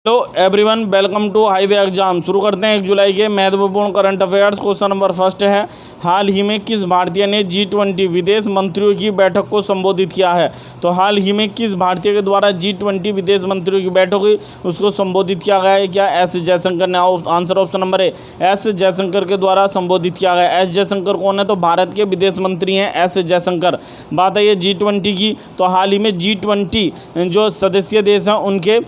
Hello everyone, welcome to highway exam. शुरू करते हैं 1 जुलाई के महत्वपूर्ण current affairs. Question number first है, हाल ही में किस भारतीय ने G20 विदेश मंत्रियों की बैठक को संबोधित किया है? तो हाल ही में किस भारतीय के द्वारा G20 विदेश मंत्रियों की बैठक हुई उसको संबोधित किया गया है? क्या एस जयशंकर ने? आंसर ऑप्शन नंबर ए, एस जयशंकर के द्वारा संबोधित किया गया। एस जयशंकर कौन है? तो भारत के विदेश मंत्री हैं एस जयशंकर। बात है ये G20 की, तो हाल ही में G20 जो सदस्य देश हैं उनके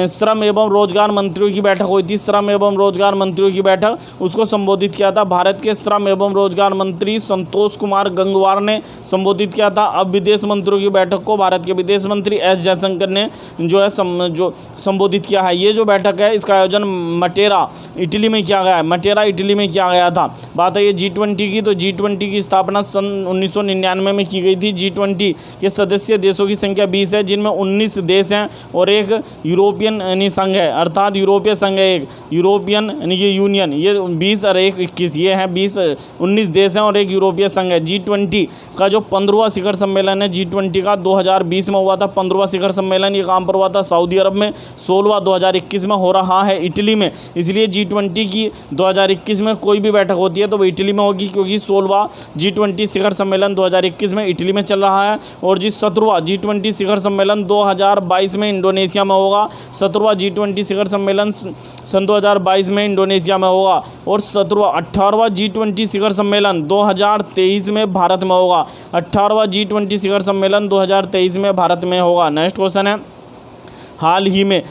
श्रम एवं रोजगार मंत्रियों की बैठक हुई थी। श्रम एवं रोजगार मंत्रियों की बैठक, उसको संबोधित किया था भारत के श्रम एवं रोजगार मंत्री संतोष कुमार गंगवार ने संबोधित किया था। अब विदेश मंत्रियों की बैठक को भारत के विदेश मंत्री एस जयशंकर ने जो है संबोधित किया है। ये जो बैठक है इसका आयोजन मटेरा इटली में किया गया है। मटेरा इटली में किया गया था। बात है ये G20 की, तो G20 की स्थापना सन 1999 में की गई थी। G20 के सदस्य देशों की संख्या 20 है, जिनमें 19 देश हैं और एक यूरोपियन संघ है, अर्थात यूरोपीय संघ है, एक यूरोपियन यानी कि यूनियन। ये 20 और 21 ये हैं 19 देश हैं और एक यूरोपीय संघ है। G20 का जो 15वां शिखर सम्मेलन है G20 का 2020 में हुआ था। 15वां शिखर सम्मेलन ये कहाँ पर हुआ था? सऊदी अरब में। 16वां 2021 में हो रहा है इटली में। इसलिए G20 की 2021 में कोई भी बैठक होती है तो वो इटली में होगी, क्योंकि 16वां G20 शिखर सम्मेलन 2021 में इटली में चल रहा है। और 17वां G20 शिखर सम्मेलन 2022 में इंडोनेशिया में होगा। 17वां G20 शिखर सम्मेलन सन 2022 में इंडोनेशिया में होगा। और 18वां G20 शिखर सम्मेलन 2023 में भारत में होगा। 18वां G20 शिखर सम्मेलन 2023 में भारत में होगा। नेक्स्ट क्वेश्चन है, हाल ही में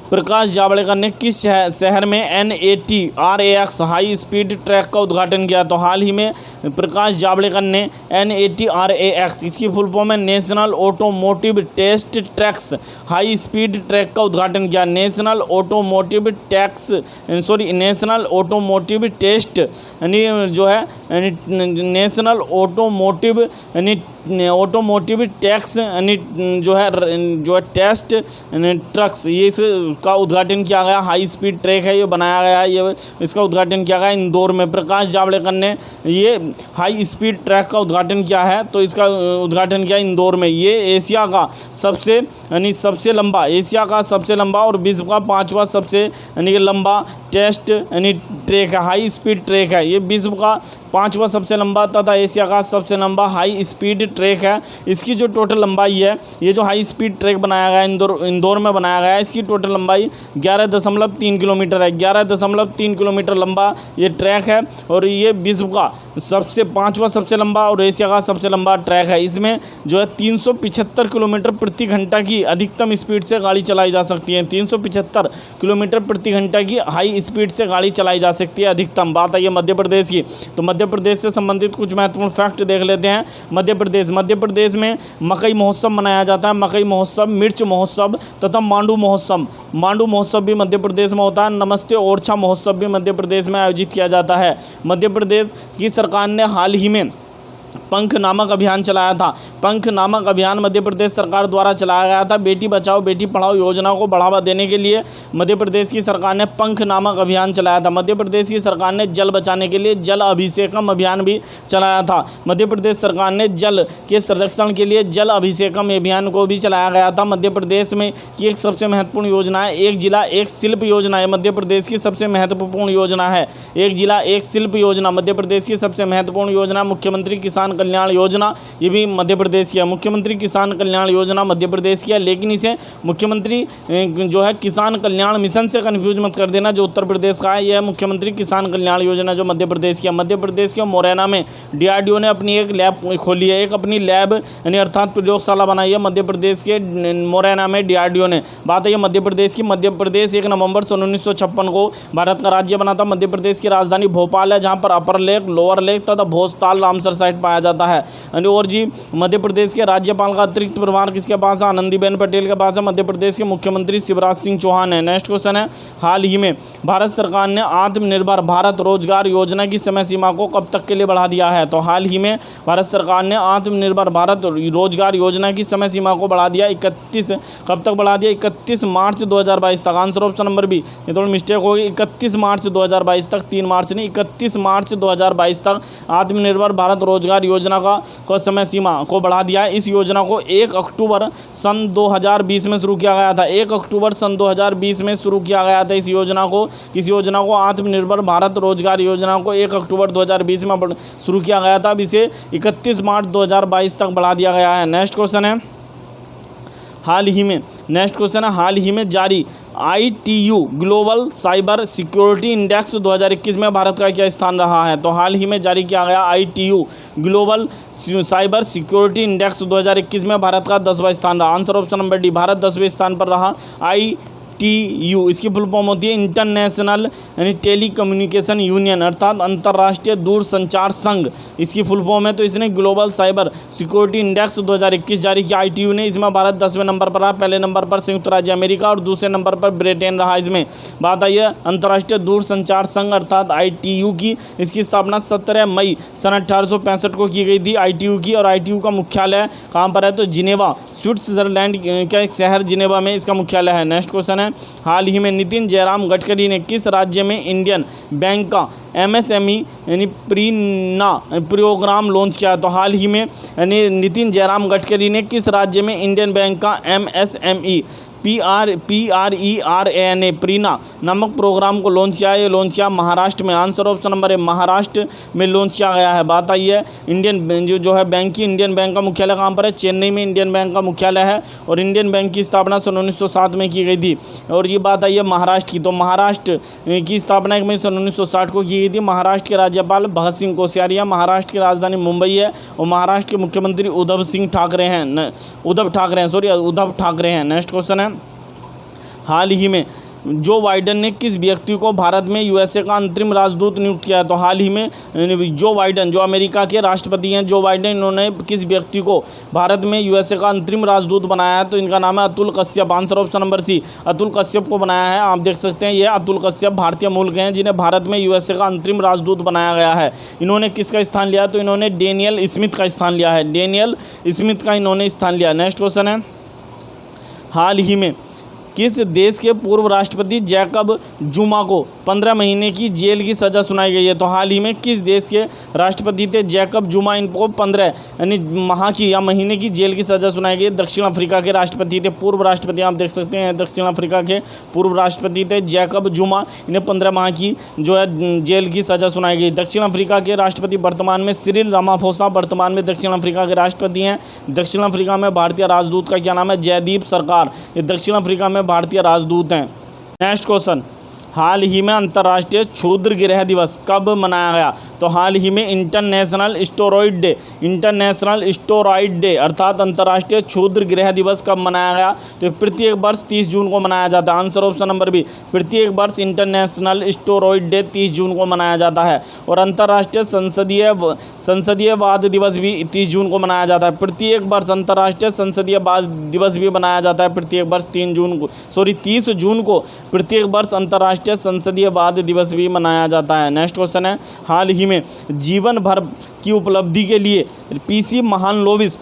प्रकाश जावड़ेकर ने किस शहर में NATRAX हाई स्पीड ट्रैक का उद्घाटन किया? तो हाल ही में प्रकाश जावड़ेकर ने NATRAX, इसकी फुल फॉर्म है national automotive test tracks high speed track का उद्घाटन किया। नेशनल ऑटोमोटिव टेस्ट यानी जो है नेशनल ऑटोमोटिव टैक्स यानी जो है टेस्ट ट्रक्स, ये इसका उद्घाटन किया गया। हाई स्पीड ट्रैक है, ये बनाया गया है, ये इसका उद्घाटन किया गया इंदौर में। प्रकाश जावड़ेकर ने ये हाई स्पीड ट्रैक का उद्घाटन किया है, तो इसका उद्घाटन किया इंदौर में। ये एशिया का सबसे लंबा और विश्व का 5वां सबसे लंबा टेस्ट ट्रैक है, हाई स्पीड ट्रैक है। ये विश्व का 5वां सबसे लंबा तथा एशिया का सबसे लंबा हाई स्पीड ट्रैक है। इसकी जो टोटल लंबाई है, ये जो हाई स्पीड ट्रैक बनाया गया इंदौर में बनाया गया है, इसकी टोटल लंबाई 11.3 किलोमीटर है। 11.3 किलोमीटर लंबा ये ट्रैक है और ये विश्व का 5वां सबसे लंबा और एशिया का सबसे लंबा ट्रैक है। इसमें जो है 375 किलोमीटर प्रति घंटा की अधिकतम स्पीड से गाड़ी चलाई जा सकती है। 375 किलोमीटर प्रति घंटा की हाई स्पीड से गाड़ी चलाई जा सकती है अधिकतम। बात आई है मध्य प्रदेश की, तो मध्य प्रदेश से संबंधित कुछ महत्वपूर्ण फैक्ट देख लेते हैं। मध्य प्रदेश में मकई महोत्सव मनाया जाता है। मकई महोत्सव, मिर्च महोत्सव तथा मांडू महोत्सव भी मध्य प्रदेश में होता है। नमस्ते ओरछा महोत्सव भी मध्य प्रदेश में आयोजित किया जाता है। मध्य प्रदेश की सरकार ने हाल ही में पंख नामक अभियान चलाया था। पंख नामक अभियान मध्य प्रदेश सरकार द्वारा चलाया गया था। बेटी बचाओ बेटी पढ़ाओ योजना को बढ़ावा देने के लिए मध्य प्रदेश की सरकार ने पंख नामक अभियान चलाया था। मध्य प्रदेश की सरकार ने जल बचाने के लिए जल अभिषेकम अभियान भी चलाया था। मध्य प्रदेश सरकार ने जल के संरक्षण के लिए जल अभिषेकम अभियान को भी चलाया गया था। मध्य प्रदेश में की एक सबसे महत्वपूर्ण योजना है एक जिला एक शिल्प योजना है। मध्य प्रदेश की सबसे महत्वपूर्ण योजना है एक जिला एक शिल्प योजना। मध्य प्रदेश की सबसे महत्वपूर्ण योजना मुख्यमंत्री किसान कल्याण योजना, ये भी मध्य प्रदेश की है। मुख्यमंत्री किसान कल्याण योजना मध्य प्रदेश की है, लेकिन इसे मुख्यमंत्री जो है किसान कल्याण मिशन से कन्फ्यूज मत कर देना जो उत्तर प्रदेश का है। यह मुख्यमंत्री किसान कल्याण योजना जो मध्य प्रदेश की है। मध्य प्रदेश के मोरैना में DRDO ने अपनी एक लैब खोली है, एक अपनी लैब यानी अर्थात प्रयोगशाला बनाई है मध्य प्रदेश के मोरैना में DRDO ने। बात है मध्य प्रदेश की। मध्य प्रदेश 1 नवंबर 1956 को भारत का राज्य बना था। मध्य प्रदेश की राजधानी भोपाल है, जहाँ पर अपर लेक, लोअर लेक तथा भोजताल रामसर साइट पाया जाता है। और जी मध्य प्रदेश के राज्यपाल का अतिरिक्त प्रभार किसके पास है? आनंदीबेन पटेल के पास है। मध्य प्रदेश के मुख्यमंत्री शिवराज सिंह चौहान है। नेक्स्ट क्वेश्चन है, हाल ही में भारत सरकार ने आत्मनिर्भर भारत रोजगार योजना की समय सीमा को कब तक के लिए बढ़ा दिया है? तो हाल ही में भारत सरकार ने आत्मनिर्भर भारत रोजगार योजना की समय सीमा को बढ़ा दिया 31, कब तक बढ़ा दिया? 31 मार्च 2022 तक। आंसर ऑप्शन नंबर बी, ये थोड़ी मिस्टेक होगी, 31 मार्च 2022 तक, 3 मार्च नहीं, 31 मार्च 2022 तक आत्मनिर्भर भारत रोजगार रोजगार योजना को समय सीमा को बढ़ा दिया है। इस योजना को 1 अक्टूबर सन 2020 में शुरू किया गया था। 1 अक्टूबर सन 2020 में शुरू किया गया था इस योजना को। आत्मनिर्भर भारत रोजगार योजना को 1 अक्टूबर 2020 में शुरू किया गया था। अब इसे 31 मार्च 2022 तक बढ़ा दिया गया है। नेक्स्ट क्वेश्चन है हाल ही में जारी ITU global cyber security index 2021 में भारत का क्या स्थान रहा है? तो हाल ही में जारी किया गया ITU global cyber security index 2021 में भारत का 10वां स्थान रहा। आंसर ऑप्शन नंबर डी, भारत 10वें स्थान पर रहा। ITU इसकी फुल फॉर्म होती है इंटरनेशनल यानी टेलीकम्युनिकेशन यूनियन, अर्थात अंतर्राष्ट्रीय दूरसंचार संघ इसकी फुल फॉर्म है। तो इसने ग्लोबल साइबर सिक्योरिटी इंडेक्स 2021 जारी किया ITU ने। इसमें भारत 10वें नंबर पर रहा। पहले नंबर पर संयुक्त राज्य अमेरिका और दूसरे नंबर पर ब्रिटेन रहा। इसमें बात आई है अंतर्राष्ट्रीय दूरसंचार संघ अर्थात ITU की। इसकी स्थापना 17 मई सन 1865 को की गई थी ITU की। और ITU का मुख्यालय कहाँ पर है? तो जिनेवा, स्विट्जरलैंड का एक शहर जिनेवा में इसका मुख्यालय है। नेक्स्ट क्वेश्चन है हाल ही में नितिन जयराम गडकरी ने किस राज्य में इंडियन बैंक का MSME यानी प्रीना प्रोग्राम लॉन्च किया? तो हाल ही में यानी नितिन जयराम गडकरी ने किस राज्य में इंडियन बैंक का MSME PRERANA प्रीना नामक प्रोग्राम को लॉन्च किया है? ये लॉन्च किया महाराष्ट्र में। आंसर ऑप्शन नंबर है महाराष्ट्र में लॉन्च किया गया है। बात आई है इंडियन जो है बैंक की। इंडियन बैंक का मुख्यालय कहाँ पर है? चेन्नई में इंडियन बैंक का मुख्यालय है। और इंडियन बैंक की स्थापना सन 1907 में की गई थी। और ये बात आई है महाराष्ट्र की। तो महाराष्ट्र की स्थापना 1 मई सन 1960 को की गई थी। महाराष्ट्र के राज्यपाल भगत सिंह कोश्यारी। महाराष्ट्र की राजधानी मुंबई है। और महाराष्ट्र के मुख्यमंत्री उद्धव ठाकरे हैं। नेक्स्ट क्वेश्चन है हाल ही में जो बाइडेन ने किस व्यक्ति को भारत में USA का अंतरिम राजदूत नियुक्त किया है? तो हाल ही में जो बाइडेन, जो अमेरिका के राष्ट्रपति हैं जो बाइडेन, इन्होंने किस व्यक्ति को भारत में USA का अंतरिम राजदूत बनाया है? तो इनका नाम है Atul Kashyap. Answer option number C, Atul Kashyap को बनाया है। आप देख सकते हैं ये अतुल कश्यप भारतीय मूल के हैं जिन्हें भारत में USA का अंतरिम राजदूत बनाया गया है। इन्होंने किसका स्थान लिया? तो इन्होंने डेनियल स्मिथ का स्थान लिया है। डेनियल स्मिथ का इन्होंने स्थान लिया। नेक्स्ट क्वेश्चन है हाल ही में किस देश के पूर्व राष्ट्रपति जैकब जुमा को 15 महीने की जेल की सज़ा सुनाई गई है? तो हाल ही में किस देश के राष्ट्रपति थे जैकब जुमा? इनको 15 यानी माह की या महीने की जेल की सज़ा सुनाई गई। दक्षिण अफ्रीका के राष्ट्रपति थे, पूर्व राष्ट्रपति। आप देख सकते हैं दक्षिण अफ्रीका के पूर्व राष्ट्रपति थे जैकब जुमा। इन्हें 15 माह की जो है जेल की सज़ा सुनाई गई। दक्षिण अफ्रीका के राष्ट्रपति वर्तमान में सिरिल रामाफोसा वर्तमान में दक्षिण अफ्रीका के राष्ट्रपति हैं। दक्षिण अफ्रीका में भारतीय राजदूत का क्या नाम है? जयदीप सरकार। ये दक्षिण अफ्रीका में भारतीय राजदूत हैं। नेक्स्ट क्वेश्चन हाल ही में अंतर्राष्ट्रीय क्षुद्र गृह दिवस कब मनाया गया? तो हाल ही में इंटरनेशनल स्टेरॉयड डे अर्थात अंतर्राष्ट्रीय क्षुद्र गृह दिवस कब मनाया गया? तो प्रत्येक वर्ष 30 जून को मनाया जाता है। आंसर ऑप्शन नंबर बी, प्रत्येक वर्ष इंटरनेशनल स्टेरॉयड डे 30 जून को मनाया जाता है। और अंतर्राष्ट्रीय संसदीयवाद दिवस भी 30 जून को मनाया जाता है। प्रत्येक वर्ष अंतर्राष्ट्रीय संसदीयवाद दिवस भी मनाया जाता है प्रत्येक वर्ष 30 जून को प्रत्येक वर्ष अंतर्राष्ट्रीय संसदीयवाद दिवस भी मनाया जाता है। नेक्स्ट क्वेश्चन है हाल ही में जीवन भर की उपलब्धि के लिए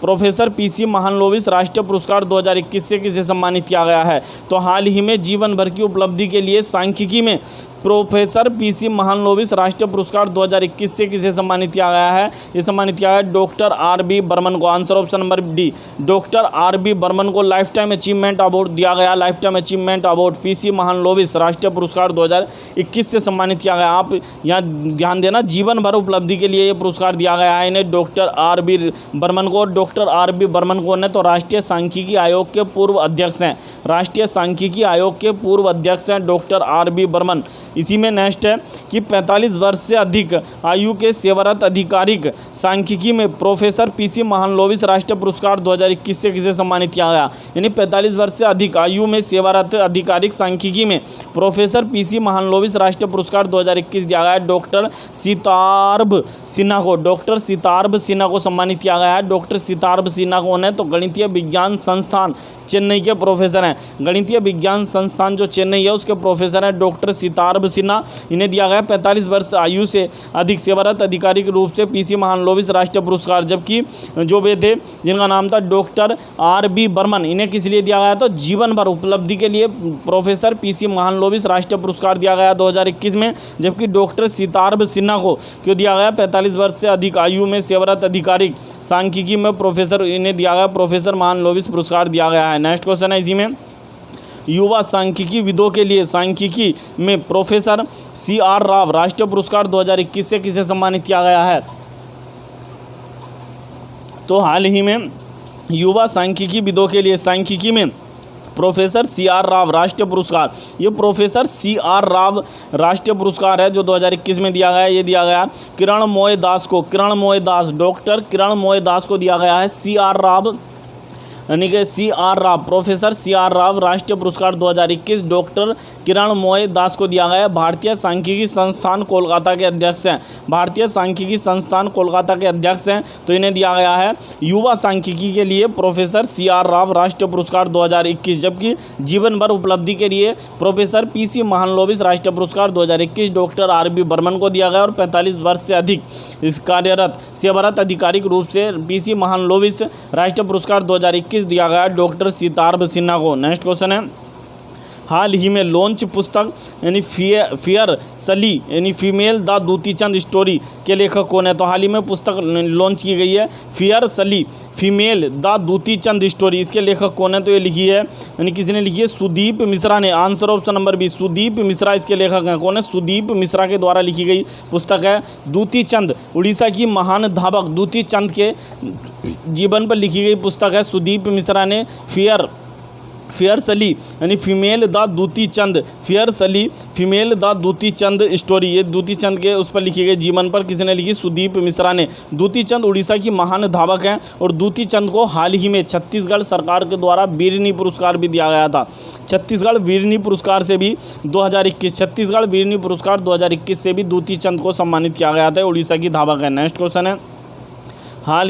प्रोफेसर पीसी महालनोबिस राष्ट्रीय पुरस्कार 2021 से किसे सम्मानित किया गया है? तो हाल ही में जीवन भर की उपलब्धि के लिए सांख्यिकी में प्रोफेसर पीसी महालनोबिस राष्ट्रीय पुरस्कार 2021 से किसे सम्मानित किया गया है? ये सम्मानित किया है डॉक्टर RB बर्मन को। Answer option number D, doctor RB Barman को लाइफ टाइम अचीवमेंट अवार्ड दिया गया। Lifetime achievement award PC Mahalanobis राष्ट्रीय पुरस्कार 2021 से सम्मानित किया गया। आप यहाँ ध्यान देना, जीवन भर उपलब्धि के लिए ये पुरस्कार दिया गया है इन्हें डॉक्टर RB बर्मन को। डॉक्टर RB बर्मन को ने तो राष्ट्रीय सांख्यिकी आयोग के पूर्व अध्यक्ष हैं। राष्ट्रीय सांख्यिकी आयोग के पूर्व अध्यक्ष हैं डॉक्टर RB बर्मन। इसी में नेक्स्ट है कि 45 वर्ष से अधिक आयु के सेवारत अधिकारिक सांख्यिकी में प्रोफेसर पीसी महालनोबिस राष्ट्रीय पुरस्कार 2021 से किसे सम्मानित किया गया? यानी 45 वर्ष से अधिक आयु में सेवारत अधिकारिक सांख्यिकी में प्रोफेसर पीसी महालनोबिस राष्ट्रीय पुरस्कार 2021 दिया गया है डॉक्टर सितार्भ सिन्हा को। डॉक्टर सितार्भ सिन्हा को सम्मानित किया गया है। डॉक्टर सितार्भ सिन्हा कौन है? तो गणितीय विज्ञान संस्थान चेन्नई के प्रोफेसर हैं। गणितीय विज्ञान संस्थान जो चेन्नई है उसके प्रोफेसर हैं डॉक्टर सितार्भ सिन्हा। इन्हें दिया गया 45 वर्ष आयु से अधिक सेवारत अधिकारी के रूप से पीसी महालनोबिस राष्ट्रीय पुरस्कार। जबकि जो वे थे जिनका नाम था डॉक्टर RB बर्मन, इन्हें किस लिए दिया गया? तो जीवन भर उपलब्धि के लिए प्रोफेसर पीसी महालनोबिस राष्ट्रीय पुरस्कार दिया गया 2021 में। जबकि डॉक्टर सितार्भ सिन्हा को क्यों दिया गया? 45 वर्ष से अधिक अधिक आयु में सेवारत अधिकारी सांख्यिकी में प्रोफेसर, इन्हें दिया गया प्रोफेसर महालनोबिस पुरस्कार दिया गया है। नेक्स्ट क्वेश्चन है इसी में, युवा सांख्यिकी विदों के लिए सांख्यिकी में प्रोफेसर CR राव राष्ट्रीय पुरस्कार 2021 से किसे सम्मानित किया गया है? तो हाल ही में युवा सांख्यिकी विदों के लिए सांख्यिकी में प्रोफेसर CR राव राष्ट्रीय पुरस्कार, ये प्रोफेसर CR राव राष्ट्रीय पुरस्कार है जो 2021 में दिया गया है। ये दिया गया किरण मोय दास को, किरण मोय दास, डॉक्टर किरण मोय दास को दिया गया है CR राव, यानी कि CR Rao, professor CR Rao राष्ट्रीय पुरस्कार 2021 डॉक्टर किरण मोय दास को दिया गया है। भारतीय सांख्यिकी संस्थान कोलकाता के अध्यक्ष हैं, भारतीय सांख्यिकी संस्थान कोलकाता के अध्यक्ष हैं, तो इन्हें दिया गया है युवा सांख्यिकी के लिए प्रोफेसर CR राव राष्ट्रीय पुरस्कार 2021। जबकि जीवन भर उपलब्धि के लिए प्रोफेसर PC महालनोबिस राष्ट्रीय पुरस्कार 2021 डॉक्टर RB बर्मन को दिया गया और 45 वर्ष से अधिक इस कार्यरत सेवारत आधिकारिक रूप से PC महालनोबिस राष्ट्रीय पुरस्कार 2021 दिया गया डॉक्टर सीतार्थ सिन्हा को। नेक्स्ट क्वेश्चन है, हाल ही में लॉन्च पुस्तक यानी फियर सली यानी female the Dutee Chand story के लेखक कौन है? तो हाल ही में पुस्तक लॉन्च की गई है फियर सली female the Dutee Chand story, इसके लेखक कौन है? तो ये लिखी है यानी किसी ने लिखी है सुदीप मिश्रा ने। Answer option number B, Sudeep Mishra इसके लेखक हैं। कौन है? सुदीप मिश्रा के द्वारा लिखी गई पुस्तक है दूती चंद, उड़ीसा की महान धावक दूती चंद के जीवन पर लिखी गई पुस्तक है। सुदीप मिश्रा ने फियर सली यानी female the Dutee Chand, fear सली female the Dutee Chand story, ये दूती चंद के उस पर लिखी गई जीवन पर किसी ने लिखी? सुदीप मिश्रा ने। दूती चंद उड़ीसा की महान धावक हैं और दूती चंद को हाल ही में छत्तीसगढ़ सरकार के द्वारा वीरनी पुरस्कार भी दिया गया था। छत्तीसगढ़ वीरनी पुरस्कार से भी 2021 छत्तीसगढ़ वीरनी पुरस्कार 2021 से भी दूती चंद को सम्मानित किया गया था। उड़ीसा की धावक है। नेक्स्ट क्वेश्चन है, हाल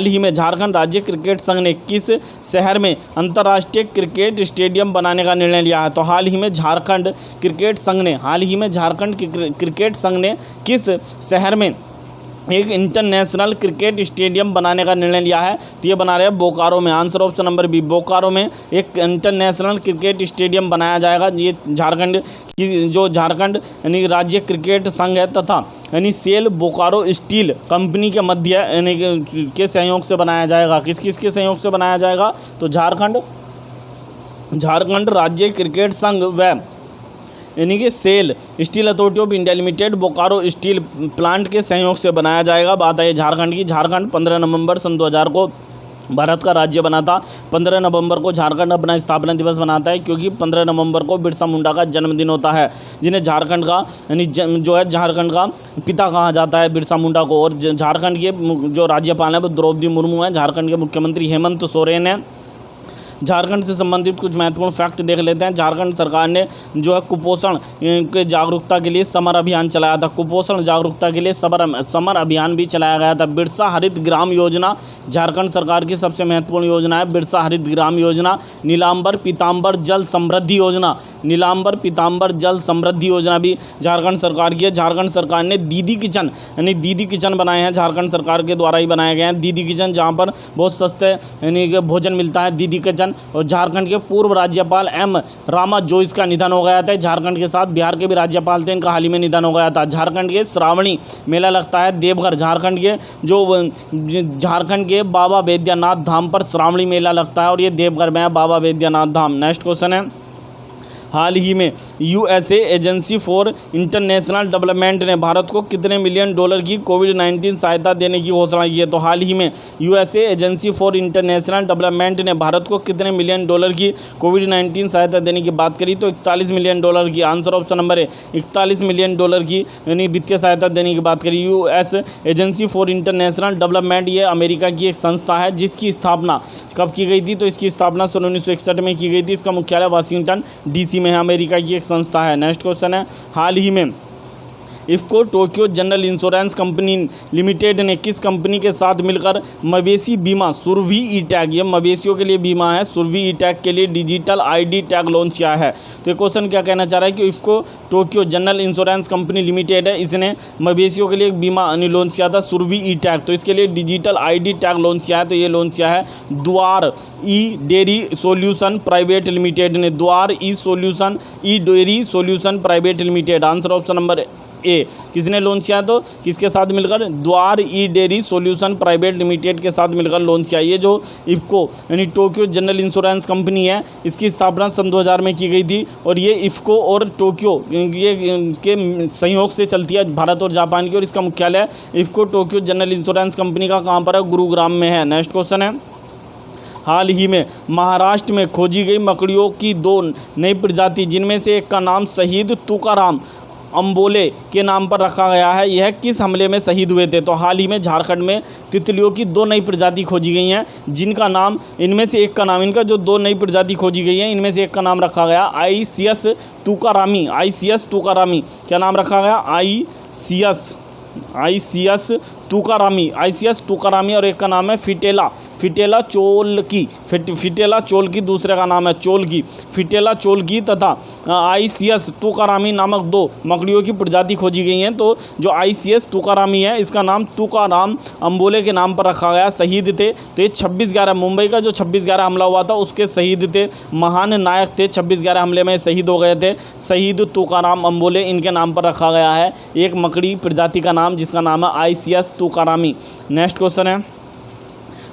ही में झारखंड राज्य क्रिकेट संघ ने किस शहर में अंतर्राष्ट्रीय क्रिकेट स्टेडियम बनाने का निर्णय लिया है? तो हाल ही में झारखंड क्रिकेट संघ ने किस शहर में एक इंटरनेशनल क्रिकेट स्टेडियम बनाने का निर्णय लिया है? तो ये बना रहे हैं बोकारो में। Answer option number B, Bokaro में एक इंटरनेशनल क्रिकेट स्टेडियम बनाया जाएगा। ये झारखंड यानी राज्य क्रिकेट संघ है तथा यानी सेल बोकारो स्टील कंपनी के मध्य यानी के सहयोग से बनाया जाएगा। किस किस के सहयोग से बनाया जाएगा? तो झारखंड राज्य क्रिकेट संघ व यानी कि SAIL steel authority of India limited Bokaro steel plant के सहयोग से बनाया जाएगा। बात है झारखंड की। झारखंड 15 नवंबर सन 2000 को भारत का राज्य बना था। 15 नवंबर को झारखंड अपना स्थापना दिवस मनाता है क्योंकि 15 नवंबर को बिरसा मुंडा का जन्मदिन होता है, जिन्हें झारखंड का यानी जो है झारखंड का पिता कहा जाता है बिरसा मुंडा को। और झारखंड के जो राज्यपाल हैं वो द्रौपदी मुर्मू हैं। झारखंड के मुख्यमंत्री हेमंत सोरेन हैं। झारखंड से संबंधित कुछ महत्वपूर्ण फैक्ट देख लेते हैं। झारखंड सरकार ने जो है कुपोषण के जागरूकता के लिए समर अभियान चलाया था। कुपोषण जागरूकता के लिए समर अभियान भी चलाया गया था। बिरसा हरित ग्राम योजना झारखंड सरकार की सबसे महत्वपूर्ण योजना है। बिरसा हरित ग्राम योजना, नीलांबर पीताम्बर जल समृद्धि योजना, नीलांबर पीताम्बर जल समृद्धि योजना भी झारखंड सरकार की है। झारखंड सरकार ने दीदी किचन यानी दीदी किचन बनाए हैं, झारखंड सरकार के द्वारा ही बनाए गए हैं दीदी किचन, जहाँ पर बहुत सस्ते यानी कि भोजन मिलता है दीदी किचन। और झारखंड के पूर्व राज्यपाल M रामा जोइस का निधन हो गया था। झारखंड के साथ बिहार के भी राज्यपाल थे, इनका हाल ही में निधन हो गया था। झारखंड के श्रावणी मेला लगता है देवघर, झारखंड के बाबा वैद्यनाथ धाम पर श्रावणी मेला लगता है और ये देवघर में है बाबा वैद्यनाथ धाम। नेक्स्ट क्वेश्चन है, हाल ही में USA agency for international development ने भारत को कितने मिलियन डॉलर की कोविड-19 सहायता देने की घोषणा की है? तो हाल ही में USA agency for international development ने भारत को कितने मिलियन डॉलर की कोविड-19 सहायता देने की बात करी तो 41 मिलियन डॉलर की। आंसर ऑप्शन नंबर है 41 मिलियन डॉलर की यानी वित्तीय सहायता देने की बात करी। US agency for international development ये अमेरिका की एक संस्था है जिसकी स्थापना कब की गई थी? तो इसकी स्थापना 1961 में की गई थी। इसका मुख्यालय वाशिंगटन DC में है, अमेरिका की एक संस्था है। नेक्स्ट क्वेश्चन है, हाल ही में IFFCO Tokyo general insurance company limited ने किस कंपनी के साथ मिलकर मवेशी बीमा सुरभि ई टैग, ये मवेशियों के लिए बीमा है, सुरभि ई टैग के लिए डिजिटल ID टैग लॉन्च किया है? तो ये क्वेश्चन क्या कहना चाह रहा है कि IFFCO Tokyo general insurance company limited है, इसने मवेशियों के लिए एक बीमा लॉन्च किया था सुरभि ई टैग, तो इसके लिए डिजिटल ID टैग लॉन्च किया है। तो ये लॉन्च किया है Dvara E dairy solution private limited ने, Dvara E dairy solution private limited. Answer option number A किसने लॉन्च किया? तो किसके साथ मिलकर? Dvara E dairy solution private limited के साथ मिलकर लॉन्च किया। ये जो इफ़को यानी टोक्यो जनरल इंश्योरेंस कंपनी है, इसकी स्थापना सन 2000 में की गई थी और ये इफ़को और टोक्यो ये के सहयोग से चलती है, भारत और जापान की। और इसका मुख्यालय IFFCO Tokyo general insurance company का कहाँ पर है? गुरुग्राम में है। नेक्स्ट क्वेश्चन है, हाल ही में महाराष्ट्र में खोजी गई मकड़ियों की 2 नई प्रजाति, जिनमें से एक का नाम शहीद तुकाराम अंबोले के नाम पर रखा गया है, यह किस हमले में शहीद हुए थे? तो हाल ही में झारखंड में तितलियों की 2 नई प्रजाति खोजी गई हैं, जिनका नाम, इनमें से एक का नाम, इनका जो 2 नई प्रजाति खोजी गई हैं, इनमें से एक का नाम रखा गया आईसीएस तुकारामी। आईसीएस तुकारामी क्या नाम रखा गया? आईसीएस तुकारामी और एक का नाम है फिटेला चोल की, दूसरे का नाम है फिटेला चोल की तथा आईसीएस तुकारामी नामक 2 मकड़ियों की प्रजाति खोजी गई हैं। तो जो आईसीएस तुकारामी है, इसका नाम तुकाराम अंबोले के नाम पर रखा गया, शहीद थे। तो ये 26/11 मुंबई का जो 26/11 हमला हुआ था उसके शहीद थे, महान नायक थे, 26/11 हमले में शहीद हो गए थे, शहीद तुकाराम अंबोले, इनके नाम पर रखा गया है एक मकड़ी प्रजाति का नाम, जिसका नाम है आईसीएस तुकारामी। नेक्स्ट क्वेश्चन है,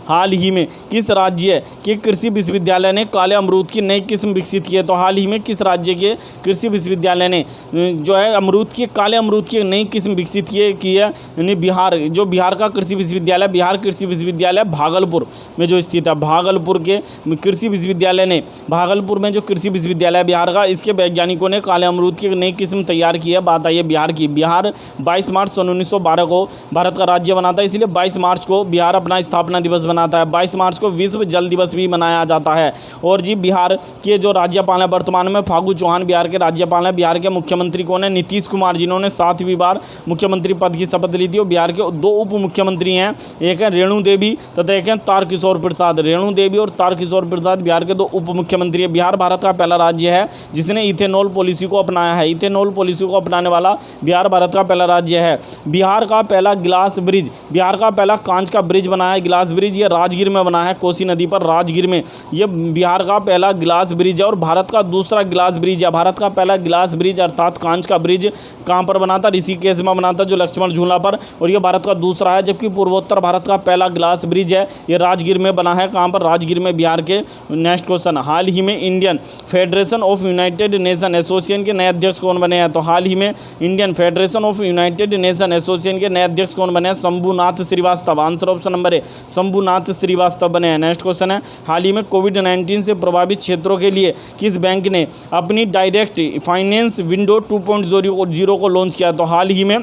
हाल ही में किस राज्य के कृषि विश्वविद्यालय ने काले अमरूद की नई किस्म विकसित की है? तो हाल ही में किस राज्य के कृषि विश्वविद्यालय ने जो है काले अमरूद की नई किस्म विकसित की है? यानी बिहार का कृषि विश्वविद्यालय, बिहार कृषि विश्वविद्यालय भागलपुर में जो स्थित है, भागलपुर के कृषि विश्वविद्यालय ने, भागलपुर में जो कृषि विश्वविद्यालय बिहार का, इसके वैज्ञानिकों ने काले अमरूद की नई किस्म तैयार की है। बात आई है बिहार की। बिहार 22 मार्च सन 1912 को भारत का राज्य बना था, इसलिए 22 मार्च को बिहार अपना स्थापना दिवस मनाता है। 22 मार्च को विश्व जल दिवस भी मनाया जाता है। और जी बिहार के जो राज्यपाल हैं वर्तमान में फागू चौहान बिहार के राज्यपाल हैं। बिहार के मुख्यमंत्री कौन है? नीतीश कुमार, जिन्होंने 7वीं बार मुख्यमंत्री पद की शपथ ली थी। और बिहार के 2 उप मुख्यमंत्री हैं, एक है रेणु देवी तथा एक है तारकिशोर प्रसाद। रेणु देवी और तारकिशोर प्रसाद बिहार के 2 उप मुख्यमंत्री हैं। बिहार भारत का पहला राज्य है जिसने इथेनॉल पॉलिसी को अपनाया है। इथेनॉल पॉलिसी को अपनाने वाला बिहार भारत का पहला राज्य है। बिहार का पहला ग्लास ब्रिज, बिहार का पहला कांच का ब्रिज बना है, ग्लास ब्रिज, ये राजगीर में बना है, कोसी नदी पर राजगीर में। ये बिहार का पहला ग्लास ब्रिज है और भारत का दूसरा ग्लास ब्रिज है। भारत का पहला ग्लास ब्रिज अर्थात कांच का ब्रिज कहाँ पर बना था? ऋषिकेश में बना था, जो लक्ष्मण झूला पर। और ये भारत का दूसरा है, जबकि पूर्वोत्तर भारत का पहला ग्लास ब्रिज है, ये राजगीर में बना है। कहाँ पर? राजगीर में, बिहार के। नेक्स्ट क्वेश्चन, हाल ही में Indian federation of united nation association के नए अध्यक्ष कौन बने हैं? तो हाल ही में Indian federation of united nation association के नए अध्यक्ष कौन बने हैं? Shambhunath Srivastava. Answer option number A, Shambhunath Srivastava बने हैं। नेक्स्ट क्वेश्चन है, हाल ही में कोविड-19 से प्रभावित क्षेत्रों के लिए किस बैंक ने अपनी डायरेक्ट फाइनेंस विंडो 2.0 को लॉन्च किया? तो हाल ही में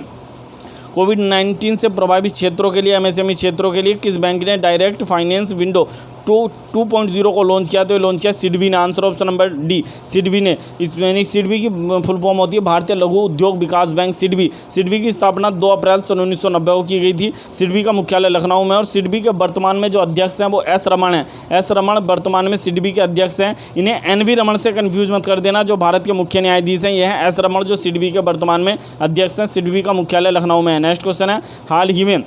कोविड-19 से प्रभावित क्षेत्रों के लिए, एमएसएमई क्षेत्रों के लिए किस बैंक ने डायरेक्ट फाइनेंस विंडो 2.0 को लॉन्च किया? तो ये लॉन्च किया सिडबी ने। Answer option number D, SIDBI ने। इसमें सिडबी की फुल फॉर्म होती है भारतीय लघु उद्योग विकास बैंक, सिडबी। सिडबी की स्थापना 2 अप्रैल सन 1990 को की गई थी। सिडबी का मुख्यालय लखनऊ में। और सिडबी के वर्तमान में जो अध्यक्ष हैं वो एस रमण हैं। एस रमण वर्तमान में सिडबी के अध्यक्ष हैं। इन्हें एनवी रमण से कन्फ्यूज मत कर देना, जो भारत के मुख्य न्यायाधीश हैं। यह है एस रमण, जो सिडबी के वर्तमान में अध्यक्ष हैं। सिडबी का मुख्यालय लखनऊ में है। नेक्स्ट क्वेश्चन है, हाल ही में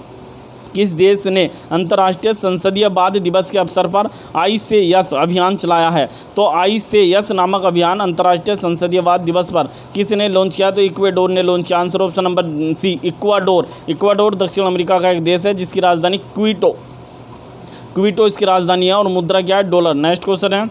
किस देश ने अंतर्राष्ट्रीय संसदीय वाद दिवस के अवसर पर आई से यस अभियान चलाया है? तो आई से यस नामक अभियान अंतर्राष्ट्रीय संसदीय वाद दिवस पर किसने लॉन्च किया? तो इक्वाडोर ने लॉन्च किया। Answer option number C, Ecuador. Ecuador दक्षिण अमेरिका का एक देश है जिसकी राजधानी क्विटो इसकी राजधानी है और मुद्रा क्या है? डॉलर। नेक्स्ट क्वेश्चन है,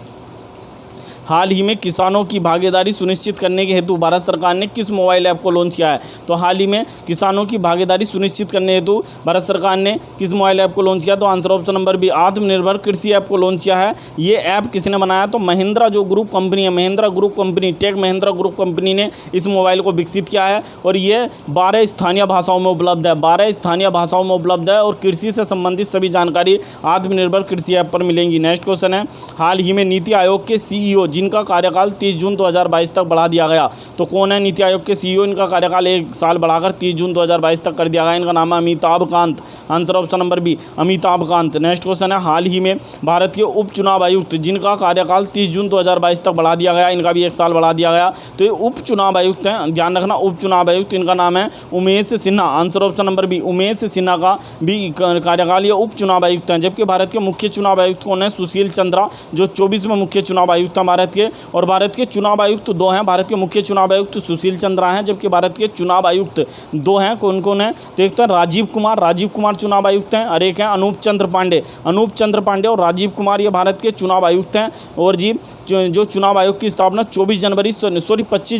हाल ही में किसानों की भागीदारी सुनिश्चित करने के हेतु भारत सरकार ने किस मोबाइल ऐप को लॉन्च किया है? तो हाल ही में किसानों की भागीदारी सुनिश्चित करने हेतु भारत सरकार ने किस मोबाइल ऐप को लॉन्च किया? तो आंसर ऑप्शन नंबर बी, आत्मनिर्भर कृषि ऐप को लॉन्च किया है। ये ऐप किसने बनाया? तो महिंद्रा जो ग्रुप कंपनी है, Mahindra group company, Tech Mahindra group company ने इस मोबाइल को विकसित किया है। और ये 12 स्थानीय भाषाओं में उपलब्ध है, 12 स्थानीय भाषाओं में उपलब्ध है। और कृषि से संबंधित सभी जानकारी आत्मनिर्भर कृषि ऐप पर मिलेंगी। नेक्स्ट क्वेश्चन है, हाल ही में नीति आयोग के CEO जिनका कार्यकाल 30 जून 2022 तक बढ़ा दिया गया, तो कौन है नीति आयोग के CEO? इनका कार्यकाल 1 साल बढ़ाकर 30 जून 2022 तक कर दिया गया। इनका नाम है Amitabh Kant. Answer option number B, Amitabh Kant. Next question है, हाल ही में भारत के उप चुनाव आयुक्त जिनका कार्यकाल 30 जून 2022 तक बढ़ा दिया गया, इनका भी 1 साल बढ़ा दिया गया। तो ये उप चुनाव आयुक्त हैं, ध्यान रखना, उप चुनाव आयुक्त। इनका नाम है Umesh Sinha. Answer option number B, Umesh Sinha का भी कार्यकाल, ये उप चुनाव आयुक्त हैं। जबकि भारत के मुख्य चुनाव आयुक्त कौन है? सुशील चंद्रा, जो 24वें मुख्य चुनाव आयुक्त हमारे भारत के, और भारत के चुनाव आयुक्त 2 हैं। भारत के मुख्य चुनाव आयुक्त सुशील चंद्रा हैं, जबकि भारत के चुनाव आयुक्त 2 हैं। कौन कौन है देखते हैं। राजीव कुमार चुनाव आयुक्त हैं, और एक हैं अनूप चंद्र पांडे और राजीव कुमार, ये भारत के चुनाव आयुक्त हैं। और जी जो चुनाव आयोग की स्थापना 25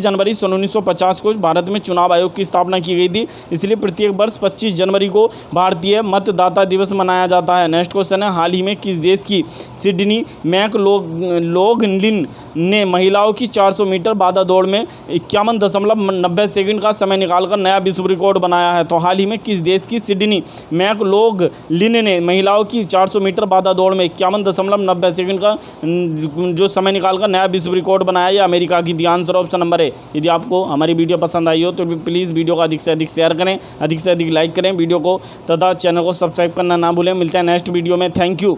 जनवरी 1950 को भारत में चुनाव आयोग की स्थापना की गई थी, इसलिए प्रत्येक वर्ष 25 जनवरी को भारतीय मतदाता दिवस मनाया जाता है। नेक्स्ट क्वेश्चन है, हाल ही में किस देश की सिडनी मैकलोगलिन ने महिलाओं की 400 मीटर बाधा दौड़ में 51.90 सेकंड का समय निकालकर नया विश्व रिकॉर्ड बनाया है। तो हाल ही में किस देश की सिडनी मैकलोगलिन ने महिलाओं की 400 मीटर बाधा दौड़ में 51.90 सेकंड का जो समय निकालकर नया विश्व रिकॉर्ड बनाया, या अमेरिका की? ध्यान आंसर ऑप्शन नंबर है। यदि आपको हमारी वीडियो पसंद आई हो तो प्लीज़ वीडियो को अधिक से अधिक शेयर करें, अधिक से अधिक लाइक करें वीडियो को, तथा चैनल को सब्सक्राइब करना ना भूलें। मिलते हैं नेक्स्ट वीडियो में। Thank you.